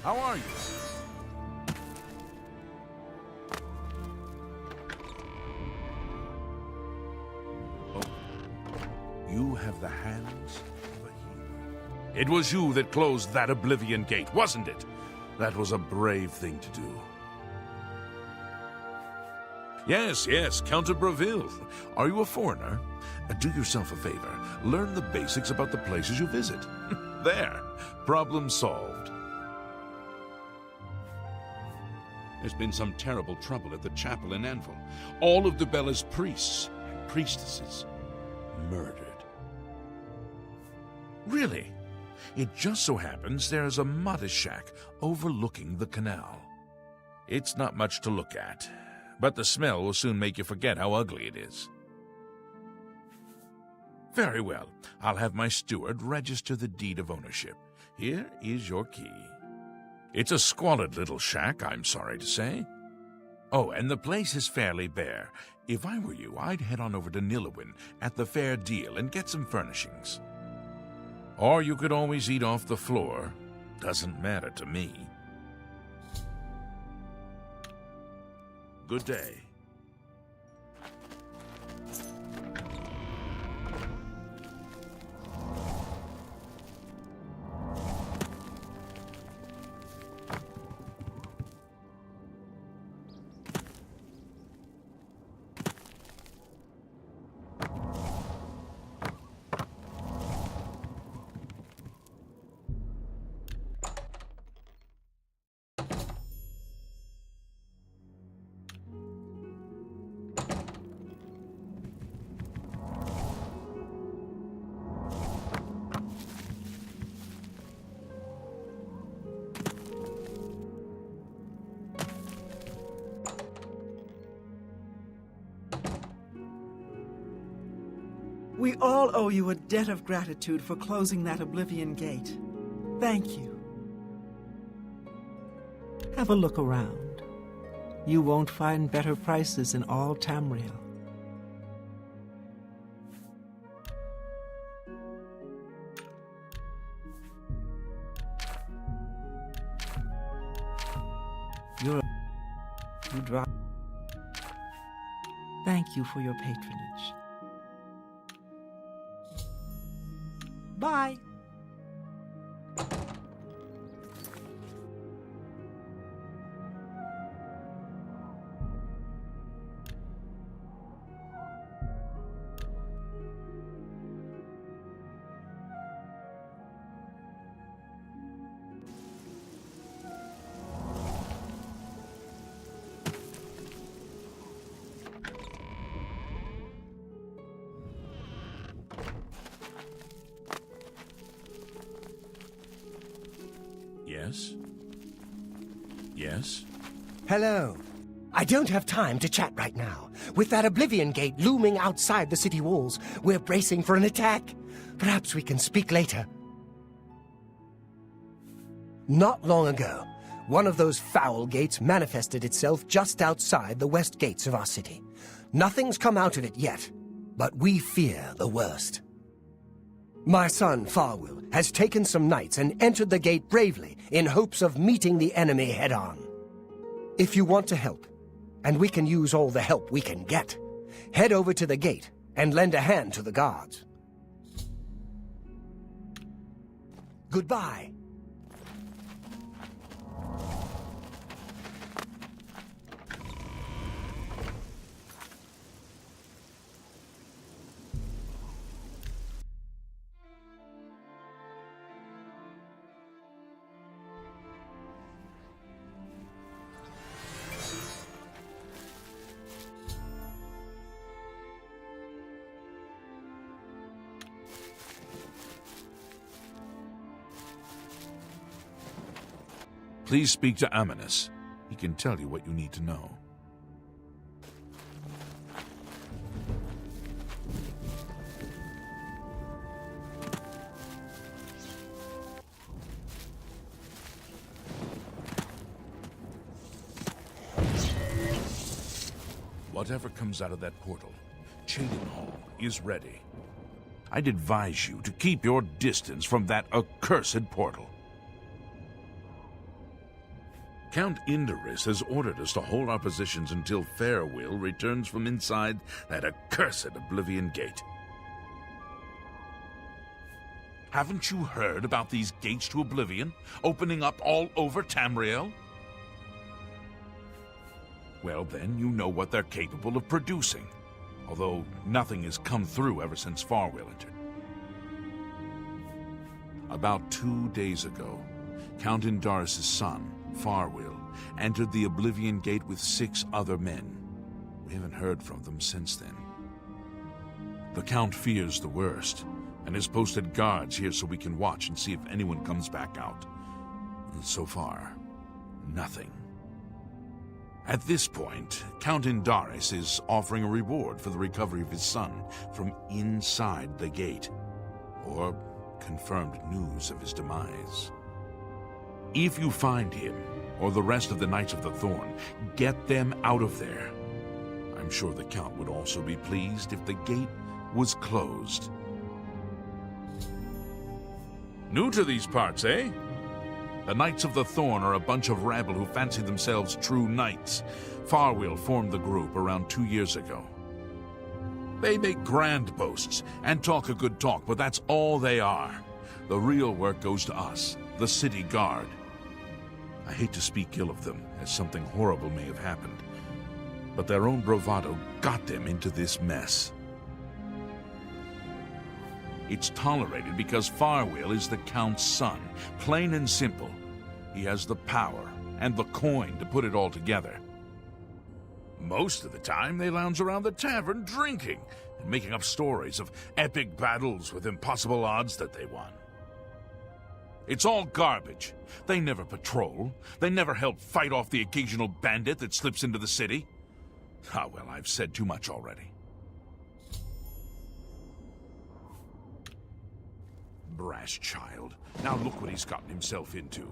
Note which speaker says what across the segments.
Speaker 1: How are you? Oh, you have the hands of a hero. It was you that closed that Oblivion gate, wasn't it? That was a brave thing to do. Yes, Count of Breville. Are you a foreigner? Do yourself a favor. Learn the basics about the places you visit. There. Problem solved. There's been some terrible trouble at the chapel in Anvil. All of Dubella's priests and priestesses murdered. Really? It just so happens there's a modest shack overlooking the canal. It's not much to look at, but the smell will soon make you forget how ugly it is. Very well. I'll have my steward register the deed of ownership. Here is your key. It's a squalid little shack, I'm sorry to say. Oh, and the place is fairly bare. If I were you, I'd head on over to Nilawin at the Fair Deal and get some furnishings. Or you could always eat off the floor. Doesn't matter to me. Good day.
Speaker 2: We all owe you a debt of gratitude for closing that Oblivion gate. Thank you. Have a look around. You won't find better prices in all Tamriel. You drive. Thank you for your patronage. Bye.
Speaker 1: Yes? Yes?
Speaker 3: Hello. I don't have time to chat right now. With that Oblivion gate looming outside the city walls, we're bracing for an attack. Perhaps we can speak later. Not long ago, one of those foul gates manifested itself just outside the west gates of our city. Nothing's come out of it yet, but we fear the worst. My son, Farwill, has taken some knights and entered the gate bravely in hopes of meeting the enemy head-on. If you want to help, and we can use all the help we can get, head over to the gate and lend a hand to the guards. Goodbye.
Speaker 1: Please speak to Amulets. He can tell you what you need to know. Whatever comes out of that portal, Cheydinhal is ready. I'd advise you to keep your distance from that accursed portal. Count Indorus has ordered us to hold our positions until Farewell returns from inside that accursed Oblivion Gate. Haven't you heard about these gates to Oblivion, opening up all over Tamriel? Well, then you know what they're capable of producing, although nothing has come through ever since Farewell entered. About 2 days ago, Count Indorus' son, Farewell, entered the Oblivion Gate with 6 other men. We haven't heard from them since then. The Count fears the worst, and has posted guards here so we can watch and see if anyone comes back out. And so far, nothing. At this point, Count Indorus is offering a reward for the recovery of his son from inside the gate, or confirmed news of his demise. If you find him, or the rest of the Knights of the Thorn, get them out of there. I'm sure the Count would also be pleased if the gate was closed. New to these parts, eh? The Knights of the Thorn are a bunch of rabble who fancy themselves true knights. Farewell formed the group around 2 years ago. They make grand boasts and talk a good talk, but that's all they are. The real work goes to us, the city guard. I hate to speak ill of them, as something horrible may have happened, but their own bravado got them into this mess. It's tolerated because Farewell is the Count's son, plain and simple. He has the power and the coin to put it all together. Most of the time, they lounge around the tavern drinking and making up stories of epic battles with impossible odds that they won. It's all garbage. They never patrol. They never help fight off the occasional bandit that slips into the city. Ah, well, I've said too much already. Brash child. Now look what he's gotten himself into.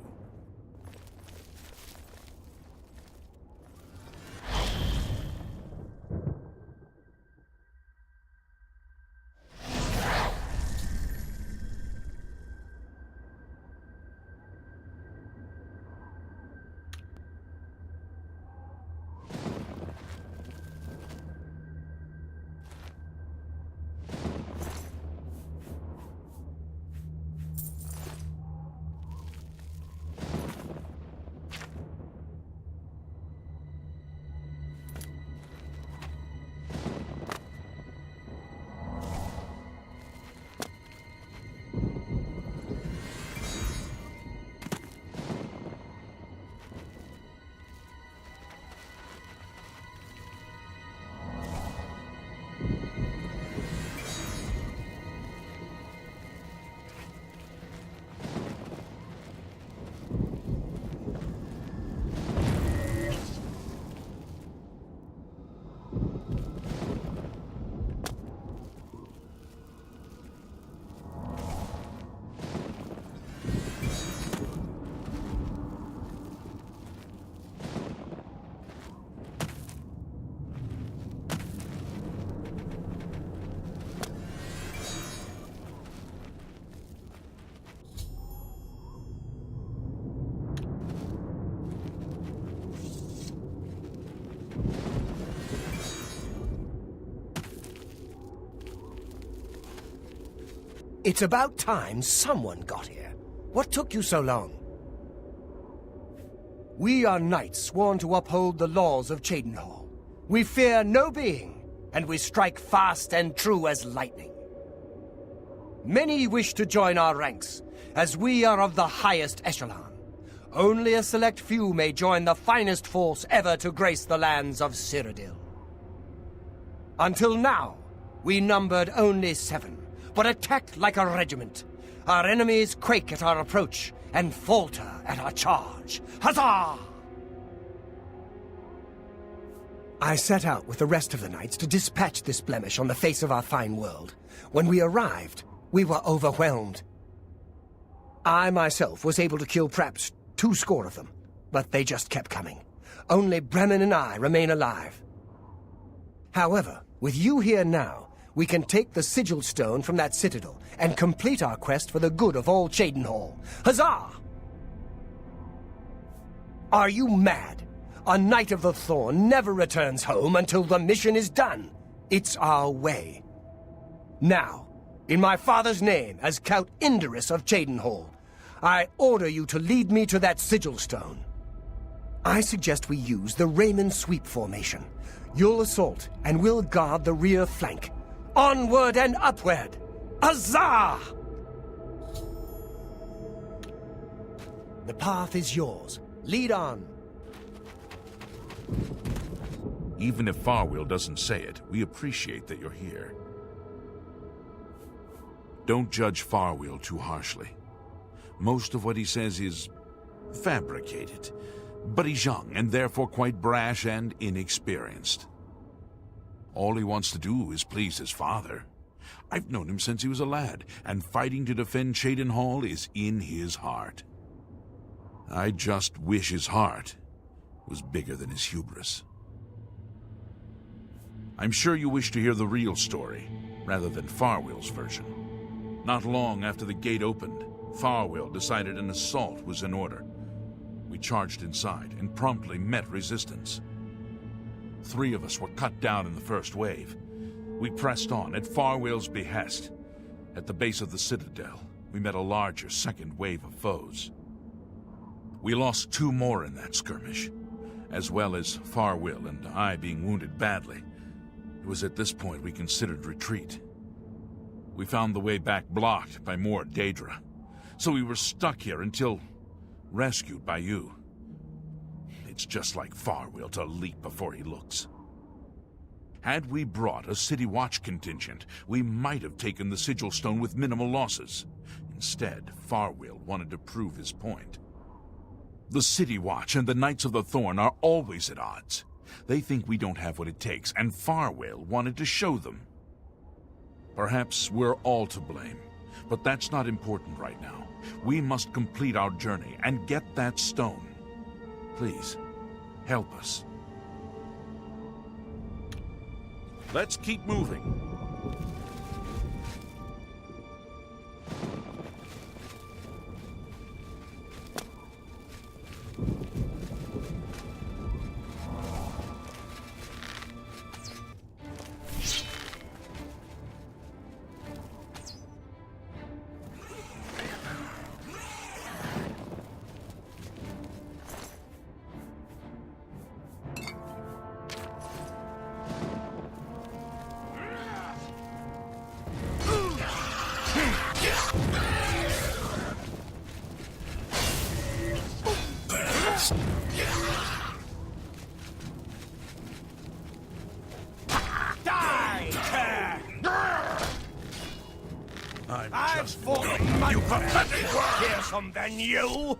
Speaker 3: It's about time someone got here. What took you so long? We are knights sworn to uphold the laws of Cheydinhal. We fear no being, and we strike fast and true as lightning. Many wish to join our ranks, as we are of the highest echelon. Only a select few may join the finest force ever to grace the lands of Cyrodiil. Until now, we numbered only 7, but attacked like a regiment. Our enemies quake at our approach and falter at our charge. Huzzah! I set out with the rest of the knights to dispatch this blemish on the face of our fine world. When we arrived, we were overwhelmed. I myself was able to kill perhaps 2 score of them, but they just kept coming. Only Bremen and I remain alive. However, with you here now, we can take the sigil stone from that citadel and complete our quest for the good of all Cheydinhal. Huzzah! Are you mad? A Knight of the Thorn never returns home until the mission is done. It's our way. Now, in my father's name, as Count Indorus of Cheydinhal, I order you to lead me to that sigil stone. I suggest we use the Raymond sweep formation. You'll assault, and we'll guard the rear flank. Onward and upward! Huzzah! The path is yours. Lead on.
Speaker 1: Even if Farwheel doesn't say it, we appreciate that you're here. Don't judge Farwheel too harshly. Most of what he says is fabricated, but he's young and therefore quite brash and inexperienced. All he wants to do is please his father. I've known him since he was a lad, and fighting to defend Cheydinhal is in his heart. I just wish his heart was bigger than his hubris. I'm sure you wish to hear the real story, rather than Farwheel's version. Not long after the gate opened, Farwheel decided an assault was in order. We charged inside and promptly met resistance. 3 of us were cut down in the first wave. We pressed on at Farwheel's behest. At the base of the citadel, we met a larger second wave of foes. We lost 2 more in that skirmish, as well as Farwheel and I being wounded badly. It was at this point we considered retreat. We found the way back blocked by more Daedra, so we were stuck here until rescued by you. It's just like Farwheel to leap before he looks. Had we brought a City Watch contingent, we might have taken the Sigil Stone with minimal losses. Instead, Farwheel wanted to prove his point. The City Watch and the Knights of the Thorn are always at odds. They think we don't have what it takes, and Farwheel wanted to show them. Perhaps we're all to blame, but that's not important right now. We must complete our journey and get that stone. Please, help us. Let's keep moving.
Speaker 3: I've fallen much fearsome than you!